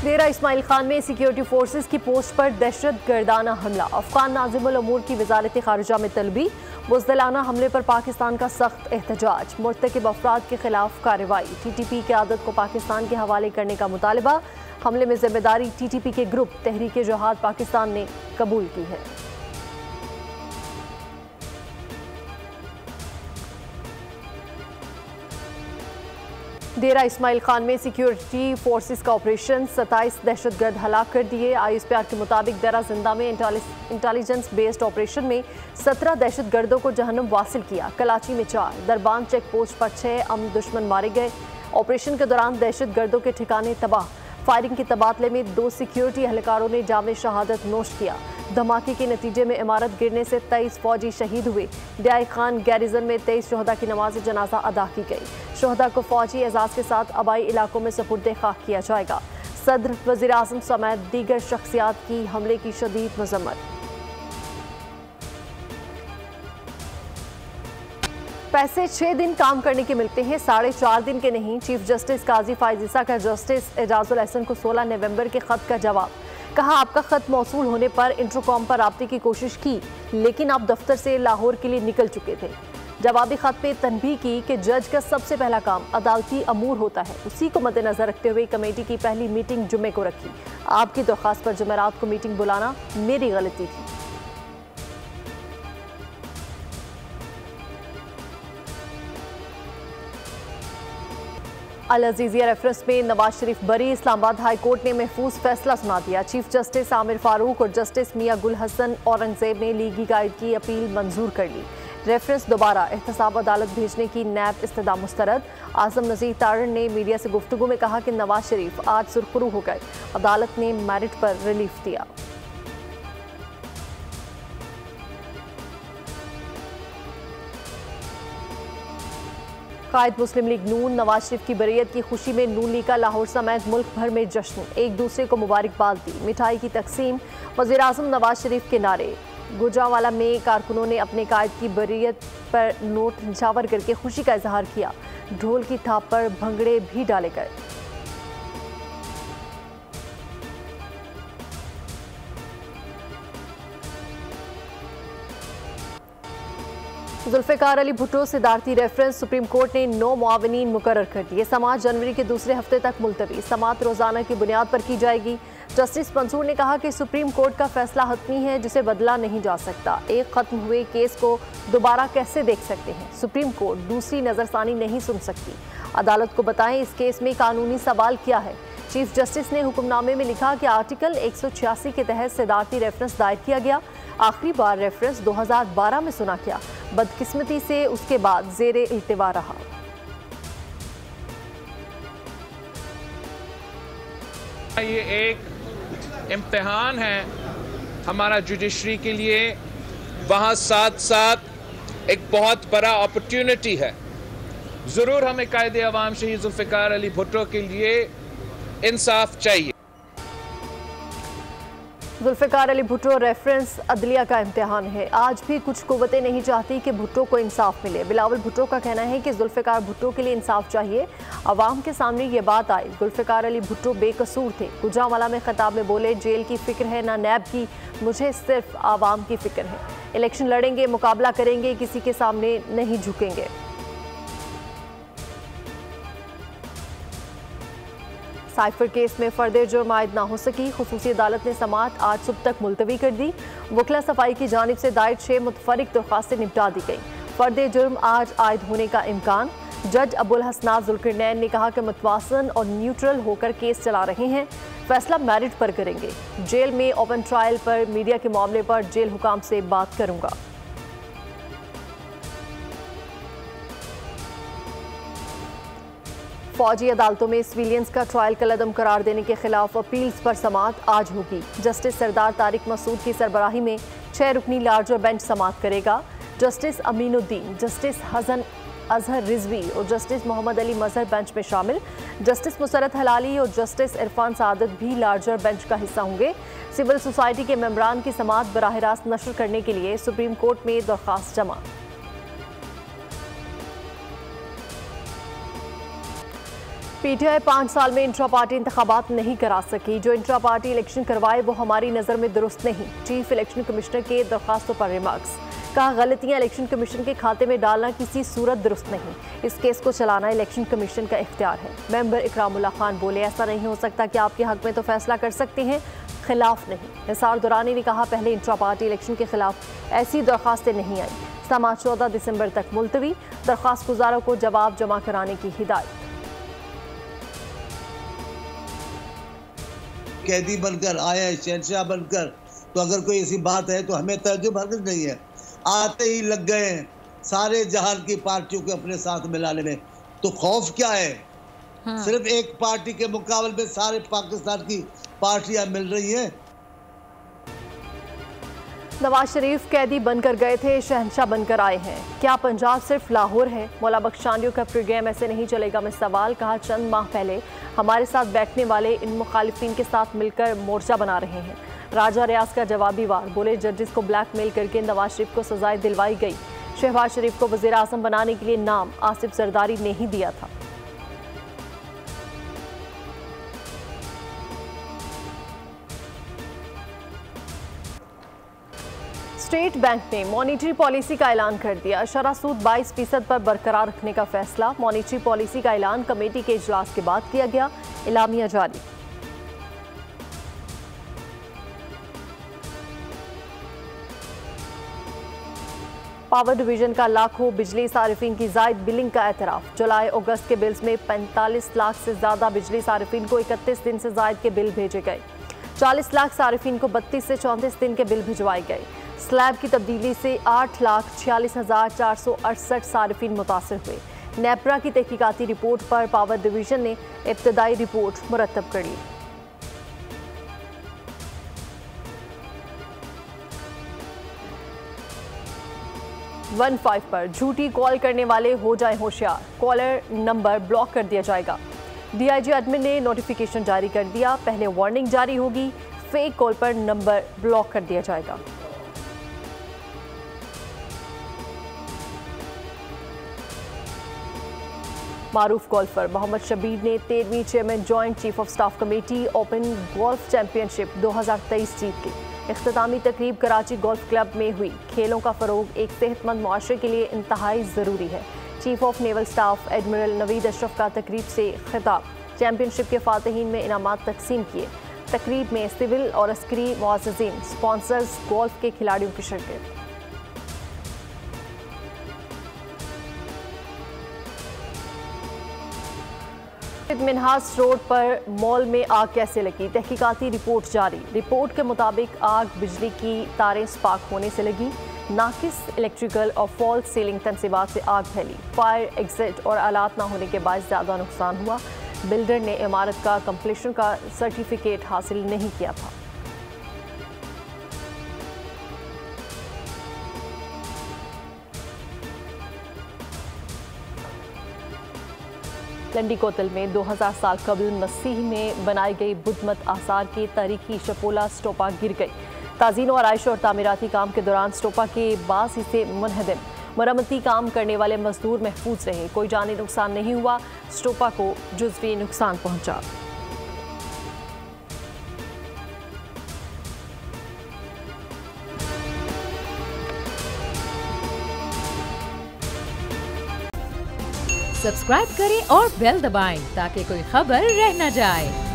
डेरा इस्माइल खान में security forces की post पर दहशत गर्दाना हमला। अफगान नाज़िमुल उमूर की वजारत खारिजा में तलबी। बुज़दिलाना हमले पर पाकिस्तान का सख्त एहतजाज। मुर्तकिब अफराद के खिलाफ कार्रवाई। TTP क़यादत को पाकिस्तान के हवाले करने का मुतालबा। हमले में जिम्मेदारी TTP के ग्रुप तहरीक जिहाद पाकिस्तान ने कबूल की है। डेरा इस्माइल खान में सिक्योरिटी फोर्सेस का ऑपरेशन, 27 दहशतगर्द हलाक कर दिए। ISPR के मुताबिक डेरा जिंदा में इंटेलिजेंस बेस्ड ऑपरेशन में 17 दहशतगर्दों को जहन्नुम वासिल किया। कराची में 4, दरबान चेक पोस्ट पर 6 अमन दुश्मन मारे गए। ऑपरेशन के दौरान दहशतगर्दों के ठिकाने तबाह। फायरिंग के तबादले में 2 सिक्योरिटी एहलकारों ने जाम शहादत नोश किया। धमाके के नतीजे में इमारत गिरने से 23 फौजी शहीद हुए। डीआई खान गैरिजन में 23 शहदा की नमाज जनाजा अदा की गई। शहदा को फौजी एजाज के साथ आबाई इलाकों में सपुर्द खाक किया जाएगा। सदर, वज़ीर आज़म समेत दीगर शख्सियात की हमले की शदीद मजम्मत। पैसे 6 दिन काम करने के मिलते हैं, 4.5 दिन के नहीं। चीफ जस्टिस काजी फायजीसा का जस्टिस एजाजुल एहसन को 16 नवंबर के खत का जवाब। कहा, आपका खत मौसूल होने पर इंटरकॉम पर राब्ते की कोशिश की, लेकिन आप दफ्तर से लाहौर के लिए निकल चुके थे। जवाबी खत पे तनबीह की कि जज का सबसे पहला काम अदालती अमूर होता है। उसी को मद्देनजर रखते हुए कमेटी की पहली मीटिंग जुमे को रखी। आपकी दरख्वास्त पर जुमेरात को मीटिंग बुलाना मेरी गलती थी। अल अजीजिया रेफरेंस में नवाज शरीफ बरी। इस्लामाबाद हाई कोर्ट ने महफूज फैसला सुना दिया। चीफ जस्टिस आमिर फारूक और जस्टिस मियां गुल हसन औरंगजेब ने लीगी गाइड की अपील मंजूर कर ली। रेफरेंस दोबारा एहतसाब अदालत भेजने की नैब इस्तदा मुस्तरद। आजम नज़ीर तारण ने मीडिया से गुफ्तगू में कहा कि नवाज शरीफ आज सुरखरू हो गए। अदालत ने मेरिट पर रिलीफ दिया। कायद मुस्लिम लीग नून। नवाज शरीफ की बरीयत की खुशी में नून लीग का लाहौर समेत मुल्क भर में जश्न। एक दूसरे को मुबारकबाद दी, मिठाई की तकसीम। वज़ीर आज़म नवाज शरीफ के नारे। गुजरांवाला में कारकुनों ने अपने कायद की बरीयत पर नोट निछावर करके खुशी का इजहार किया। ढोल की थाप पर भंगड़े भी डाले गए। जुल्फ़िकार अली भुट्टो सिदारती रेफरेंस। सुप्रीम कोर्ट ने 9 मुआवनीन मुकर्रर कर दिए। समात जनवरी के दूसरे हफ्ते तक मुलतवी। समात रोजाना की बुनियाद पर की जाएगी। जस्टिस मंसूर ने कहा कि सुप्रीम कोर्ट का फैसला हतमी है, जिसे बदला नहीं जा सकता। एक खत्म हुए केस को दोबारा कैसे देख सकते हैं? सुप्रीम कोर्ट दूसरी नजरसानी नहीं सुन सकती। अदालत को बताएं इस केस में कानूनी सवाल क्या है। चीफ जस्टिस ने हुक्मनामे में लिखा कि आर्टिकल 186 के तहत सिदारती रेफरेंस दायर किया गया। आखिरी बार रेफरेंस 2012 में सुना गया। बदकिस्मती से उसके बाद जेरे इल्तिवा रहा। ये एक इम्तिहान है हमारा जुडिशरी के लिए, वहाँ साथ साथ एक बहुत बड़ा अपॉर्चुनिटी है। ज़रूर हमें कायदे अवाम शहीद जुल्फ़िकार अली भुट्टो के लिए इंसाफ चाहिए। जुल्फ़िकार अली भुट्टो रेफरेंस अदलिया का इम्तिहान है। आज भी कुछ कुव्वतें नहीं चाहती कि भुट्टो को इंसाफ मिले। बिलावल भुट्टो का कहना है कि जुल्फ़िकार भुट्टो के लिए इंसाफ चाहिए। अवाम के सामने ये बात आई। जुल्फ़िकार अली भुट्टो बेकसूर थे। गुजरांवाला में खिताब में बोले, जेल की फिक्र है ना नैब की, मुझे सिर्फ आवाम की फिक्र है। इलेक्शन लड़ेंगे, मुकाबला करेंगे, किसी के सामने नहीं झुकेंगे। साइफर केस में फर्दे जुर्म आयद ना हो सकी। खुसूसी अदालत ने समात आज सुबह तक मुलतवी कर दी। वकला सफाई की जानिब से दायर 6 मुतफरिक दरख्वास्तें निपटा दी गई। फर्दे जुर्म आज आयद होने का इम्कान। जज अबुल हसनात जुल्करनैन ने कहा कि मुतवासन और न्यूट्रल होकर केस चला रहे हैं, फैसला मेरिट पर करेंगे। जेल में ओपन ट्रायल पर मीडिया के मामले पर जेल हुकाम से बात करूंगा। फौजी अदालतों में सिविलियंस का ट्रायल कलअदम करार देने के खिलाफ अपील्स पर समात आज होगी। जस्टिस सरदार तारिक मसूद की सरबराही में 6 रुकनी लार्जर बेंच समात करेगा। जस्टिस अमीनुद्दीन, जस्टिस हसन अजहर रिजवी और जस्टिस मोहम्मद अली मजहर बेंच में शामिल। जस्टिस मुसरत हलाली और जस्टिस इरफान सादत भी लार्जर बेंच का हिस्सा होंगे। सिविल सोसाइटी के मेंबरान की समात बराह रास्त नशर करने के लिए सुप्रीम कोर्ट में दरख्वास्त जमा। पीटीआई 5 साल में इंट्रा पार्टी इंतखाबात नहीं करा सकी। जो इंट्रा पार्टी इलेक्शन करवाए वो हमारी नज़र में दुरुस्त नहीं। चीफ इलेक्शन कमिश्नर के दरखास्तों पर रिमार्क्स। कहा, गलतियां इलेक्शन कमीशन के खाते में डालना किसी सूरत दुरुस्त नहीं। इस केस को चलाना इलेक्शन कमीशन का इख्तियार है। मेंबर इकरामुल्लाह खान बोले, ऐसा नहीं हो सकता कि आपके हक में तो फैसला कर सकते हैं, खिलाफ नहीं। निसार दुरानी ने कहा, पहले इंट्रा पार्टी इलेक्शन के खिलाफ ऐसी दरखास्तें नहीं आई। समाअत 14 दिसंबर तक मुलतवी। दरखास्त गुजारों को जवाब जमा कराने की हिदायत। कैदी बनकर आए हैं, शहंशाह बनकर, तो अगर कोई ऐसी बात है तो हमें तजुब हरगिज़ नहीं है। आते ही लग गए हैं सारे जहान की पार्टियों को अपने साथ मिलाने में, तो खौफ क्या है? सिर्फ एक पार्टी के मुकाबले में सारे पाकिस्तान की पार्टियां मिल रही हैं। नवाज शरीफ कैदी बनकर गए थे, शहंशाह बनकर आए हैं। क्या पंजाब सिर्फ लाहौर है? मौला बख्शानियों का प्रोग्राम ऐसे नहीं चलेगा में सवाल। कहा, चंद माह पहले हमारे साथ बैठने वाले इन मुखालिफिन के साथ मिलकर मोर्चा बना रहे हैं। राजा रियाज का जवाबी वार। बोले, जजेस को ब्लैकमेल करके नवाज शरीफ को सजाएं दिलवाई गई। शहबाज शरीफ को वज़ीर आज़म बनाने के लिए नाम आसिफ जरदारी ने ही दिया था। स्टेट बैंक ने मॉनेटरी पॉलिसी का ऐलान कर दिया। शरह सूद 22% पर बरकरार रखने का फैसला। मॉनेटरी पॉलिसी का ऐलान कमेटी के इजलास के बाद किया गया। एलामिया जारी। पावर डिवीजन का लाखों बिजली सारिफिन की जायद बिलिंग का एतराफ़। जुलाई अगस्त के बिल्स में 45 लाख से ज़्यादा बिजली सारिफिन को 31 दिन से जायद के बिल भेजे गए। 40 लाख सारिफिन को 32 से 34 दिन के बिल भिजवाए गए। स्लैब की तब्दीली से 8,46,468 सारिफिन मुतासर हुए। नेपरा की तहकीकाती रिपोर्ट पर पावर डिवीजन ने इब्तदाई रिपोर्ट मुरतब कर ली। वन 5 पर झूठी कॉल करने वाले हो जाएं होशियार। कॉलर नंबर ब्लॉक कर दिया जाएगा। डीआईजी एडमिन ने नोटिफिकेशन जारी कर दिया। पहले वार्निंग जारी होगी, फेक कॉल पर नंबर ब्लॉक कर दिया जाएगा। मारूफ गोल्फर मोहम्मद शबीर ने 13वीं Chairman Joint Chief of Staff Committee Open Golf Championship 2023 जीत ली। इख्तितामी तकरीब कराची गोल्फ क्लब में हुई। खेलों का फ़रोग एक सेहतमंद मुआशरे के लिए इंतहाई ज़रूरी है। Chief of naval staff admiral Naveed Ashraf का तकरीब से खिताब। चैंपियनशिप के फातिहीन में इनामात तकसीम किए। तकरीब में सिविल और अस्करी मुआज़्ज़िज़ीन, स्पॉन्सर्स, गोल्फ के खिलाड़ियों की शिरकत। मिनहास रोड पर मॉल में आग कैसे लगी? तहकीकाती रिपोर्ट जारी। रिपोर्ट के मुताबिक आग बिजली की तारें स्पार्क होने से लगी। नाकिस इलेक्ट्रिकल और फॉल्ट सीलिंग तनसीबात से आग फैली। फायर एग्जिट और आलात ना होने के बाद ज़्यादा नुकसान हुआ। बिल्डर ने इमारत का कंप्लीशन का सर्टिफिकेट हासिल नहीं किया था। लंडी कोतल में 2000 साल कबल मसीह में बनाई गई बुद्धमत आसार की तारीखी शपोला स्टोपा गिर गई। ताज़ीन और आयशा और तामीराती काम के दौरान स्टोपा के बास हिस्से मुनहदम। मरम्मती काम करने वाले मजदूर महफूज रहे। कोई जानी नुकसान नहीं हुआ। स्टोपा को जुज़वी नुकसान पहुंचा। सब्सक्राइब करें और बेल दबाएं ताकि कोई खबर रह न जाए।